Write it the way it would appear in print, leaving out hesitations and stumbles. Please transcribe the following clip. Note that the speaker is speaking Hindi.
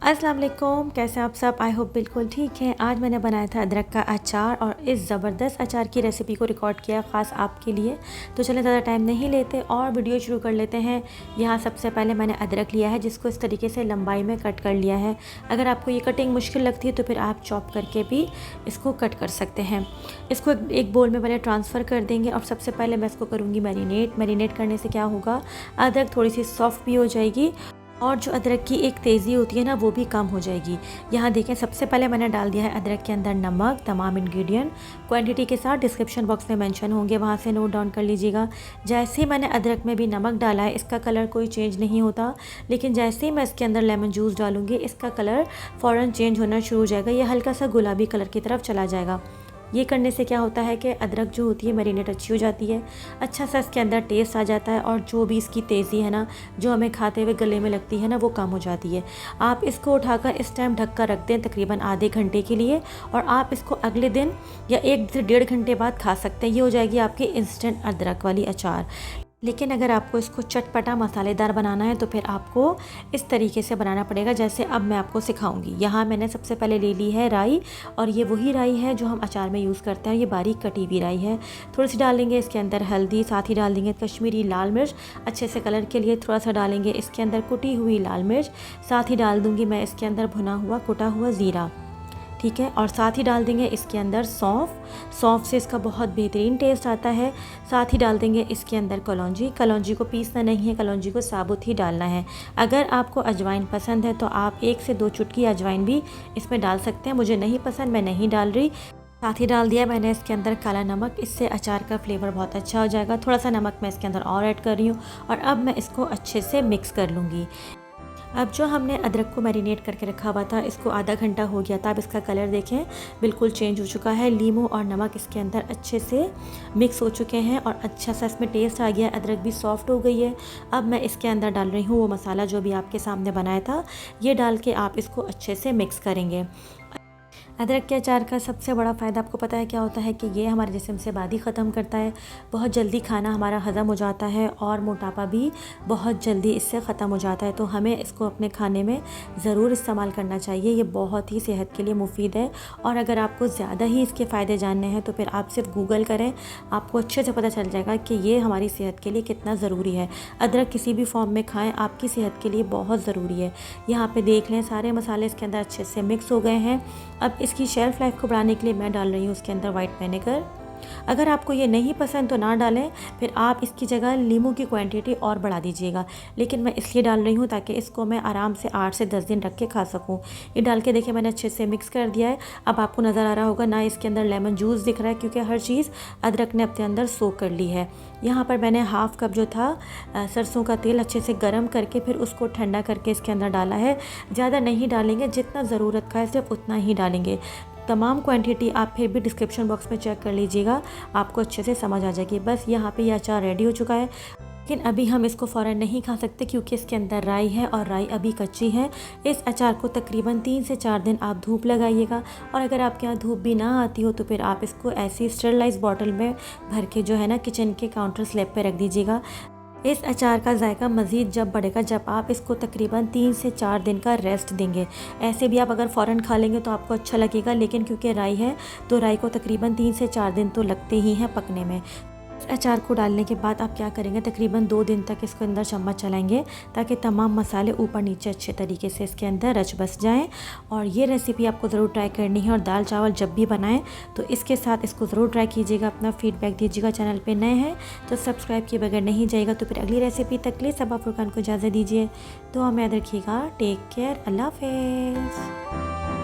अस्सलाम वालेकुम, कैसे आप सब। आई होप बिल्कुल ठीक है। आज मैंने बनाया था अदरक का अचार और इस ज़बरदस्त अचार की रेसिपी को रिकॉर्ड किया ख़ास आपके लिए। तो चलें ज़्यादा टाइम नहीं लेते और वीडियो शुरू कर लेते हैं। यहाँ सबसे पहले मैंने अदरक लिया है जिसको इस तरीके से लंबाई में कट कर लिया है। अगर आपको ये कटिंग मुश्किल लगती है तो फिर आप चॉप करके भी इसको कट कर सकते हैं। इसको एक बोल में पहले ट्रांसफ़र कर देंगे और सबसे पहले मैं इसको करूँगी मैरिनेट करने से क्या होगा, अदरक थोड़ी सी सॉफ्ट भी हो जाएगी और जो अदरक की एक तेज़ी होती है ना वो भी कम हो जाएगी। यहाँ देखें, सबसे पहले मैंने डाल दिया है अदरक के अंदर नमक। तमाम इंग्रेडिएंट क्वांटिटी के साथ डिस्क्रिप्शन बॉक्स में मेंशन होंगे, वहाँ से नोट डाउन कर लीजिएगा। जैसे ही मैंने अदरक में भी नमक डाला है इसका कलर कोई चेंज नहीं होता, लेकिन जैसे ही मैं इसके अंदर लेमन जूस डालूँगी इसका कलर फ़ौरन चेंज होना शुरू हो जाएगा। ये हल्का सा गुलाबी कलर की तरफ चला जाएगा। ये करने से क्या होता है कि अदरक जो होती है मैरिनेट अच्छी हो जाती है, अच्छा सा इसके अंदर टेस्ट आ जाता है और जो भी इसकी तेज़ी है ना जो हमें खाते हुए गले में लगती है ना वो कम हो जाती है। आप इसको उठाकर इस टाइम ढक कर रख दें तकरीबन आधे घंटे के लिए और आप इसको अगले दिन या 1 से 1.5 घंटे बाद खा सकते हैं। ये हो जाएगी आपकी इंस्टेंट अदरक वाली अचार। लेकिन अगर आपको इसको चटपटा मसालेदार बनाना है तो फिर आपको इस तरीके से बनाना पड़ेगा जैसे अब मैं आपको सिखाऊंगी। यहाँ मैंने सबसे पहले ले ली है राई और ये वही राई है जो हम अचार में यूज़ करते हैं। ये बारीक कटी हुई राई है। थोड़ी सी डालेंगे इसके अंदर हल्दी, साथ ही डाल देंगे कश्मीरी लाल मिर्च अच्छे से कलर के लिए। थोड़ा सा डालेंगे इसके अंदर कुटी हुई लाल मिर्च, साथ ही डाल दूँगी मैं इसके अंदर भुना हुआ कुटा हुआ ज़ीरा, ठीक है। और साथ ही डाल देंगे इसके अंदर सौंफ से इसका बहुत बेहतरीन टेस्ट आता है। साथ ही डाल देंगे इसके अंदर कलौंजी को पीसना नहीं है, कलौंजी को साबुत ही डालना है। अगर आपको अजवाइन पसंद है तो आप 1 से 2 चुटकी अजवाइन भी इसमें डाल सकते हैं। मुझे नहीं पसंद, मैं नहीं डाल रही। साथ ही डाल दिया मैंने इसके अंदर काला नमक, इससे अचार का फ्लेवर बहुत अच्छा हो जाएगा। थोड़ा सा नमक मैं इसके अंदर और ऐड कर रही हूँ और अब मैं इसको अच्छे से मिक्स कर लूँगी। अब जो हमने अदरक को मैरिनेट करके रखा हुआ था इसको आधा घंटा हो गया था। अब इसका कलर देखें बिल्कुल चेंज हो चुका है। लीमू और नमक इसके अंदर अच्छे से मिक्स हो चुके हैं और अच्छा सा इसमें टेस्ट आ गया है। अदरक भी सॉफ्ट हो गई है। अब मैं इसके अंदर डाल रही हूँ वो मसाला जो भी आपके सामने बनाया था। ये डाल के आप इसको अच्छे से मिक्स करेंगे। अदरक के अचार का सबसे बड़ा फ़ायदा आपको पता है क्या होता है कि ये हमारे जिस्म से बादी ख़त्म करता है। बहुत जल्दी खाना हमारा हज़म हो जाता है और मोटापा भी बहुत जल्दी इससे ख़त्म हो जाता है। तो हमें इसको अपने खाने में ज़रूर इस्तेमाल करना चाहिए। ये बहुत ही सेहत के लिए मुफीद है और अगर आपको ज़्यादा ही इसके फ़ायदे जानने हैं तो फिर आप सिर्फ गूगल करें, आपको अच्छे से पता चल जाएगा कि ये हमारी सेहत के लिए कितना ज़रूरी है। अदरक किसी भी फॉर्म में खाएँ, आपकी सेहत के लिए बहुत ज़रूरी है। यहाँ पर देख लें सारे मसाले इसके अंदर अच्छे से मिक्स हो गए हैं। अब इसकी शेल्फ़ लाइफ को बढ़ाने के लिए मैं डाल रही हूँ उसके अंदर वाइट विनेगर। अगर आपको ये नहीं पसंद तो ना डालें, फिर आप इसकी जगह नींबू की क्वांटिटी और बढ़ा दीजिएगा। लेकिन मैं इसलिए डाल रही हूँ ताकि इसको मैं आराम से 8 से 10 दिन रख के खा सकूँ। ये डाल के देखिए मैंने अच्छे से मिक्स कर दिया है। अब आपको नज़र आ रहा होगा ना इसके अंदर लेमन जूस दिख रहा है क्योंकि हर चीज़ अदरक ने अपने अंदर सोख कर ली है। यहाँ पर मैंने हाफ़ कप जो था सरसों का तेल अच्छे से गर्म करके फिर उसको ठंडा करके इसके अंदर डाला है। ज़्यादा नहीं डालेंगे, जितना ज़रूरत का है सिर्फ उतना ही डालेंगे। तमाम क्वांटिटी आप फिर भी डिस्क्रिप्शन बॉक्स में चेक कर लीजिएगा, आपको अच्छे से समझ आ जाएगी। बस यहाँ पे ये अचार रेडी हो चुका है। लेकिन अभी हम इसको फ़ौरन नहीं खा सकते क्योंकि इसके अंदर राई है और राई अभी कच्ची है। इस अचार को तकरीबन 3 से 4 दिन आप धूप लगाइएगा और अगर आपके यहाँ धूप भी ना आती हो तो फिर आप इसको ऐसी स्टरलाइज बॉटल में भर के जो है ना किचन के काउंटर स्लैब पे रख दीजिएगा। इस अचार का जायका मज़ीद जब बढ़ेगा जब आप इसको तकरीबन 3 से 4 दिन का रेस्ट देंगे। ऐसे भी आप अगर फ़ौरन खा लेंगे तो आपको अच्छा लगेगा, लेकिन क्योंकि राई है तो राई को तकरीबन 3 से 4 दिन तो लगते ही हैं पकने में। इस अचार को डालने के बाद आप क्या करेंगे, तकरीबन 2 दिन तक इसको अंदर चम्मच चलाएंगे ताकि तमाम मसाले ऊपर नीचे अच्छे तरीके से इसके अंदर रच बस जाएं। और ये रेसिपी आपको ज़रूर ट्राई करनी है और दाल चावल जब भी बनाएं तो इसके साथ इसको ज़रूर ट्राई कीजिएगा। अपना फीडबैक दीजिएगा। चैनल पे नए हैं तो सब्सक्राइब किए बगैर नहीं जाएगा। तो फिर अगली रेसिपी तक लिए सबा फुरकान को इजाज़त दीजिए। तो हमें याद रखिएगा। टेक केयर, अल्लाह हाफ़िज़।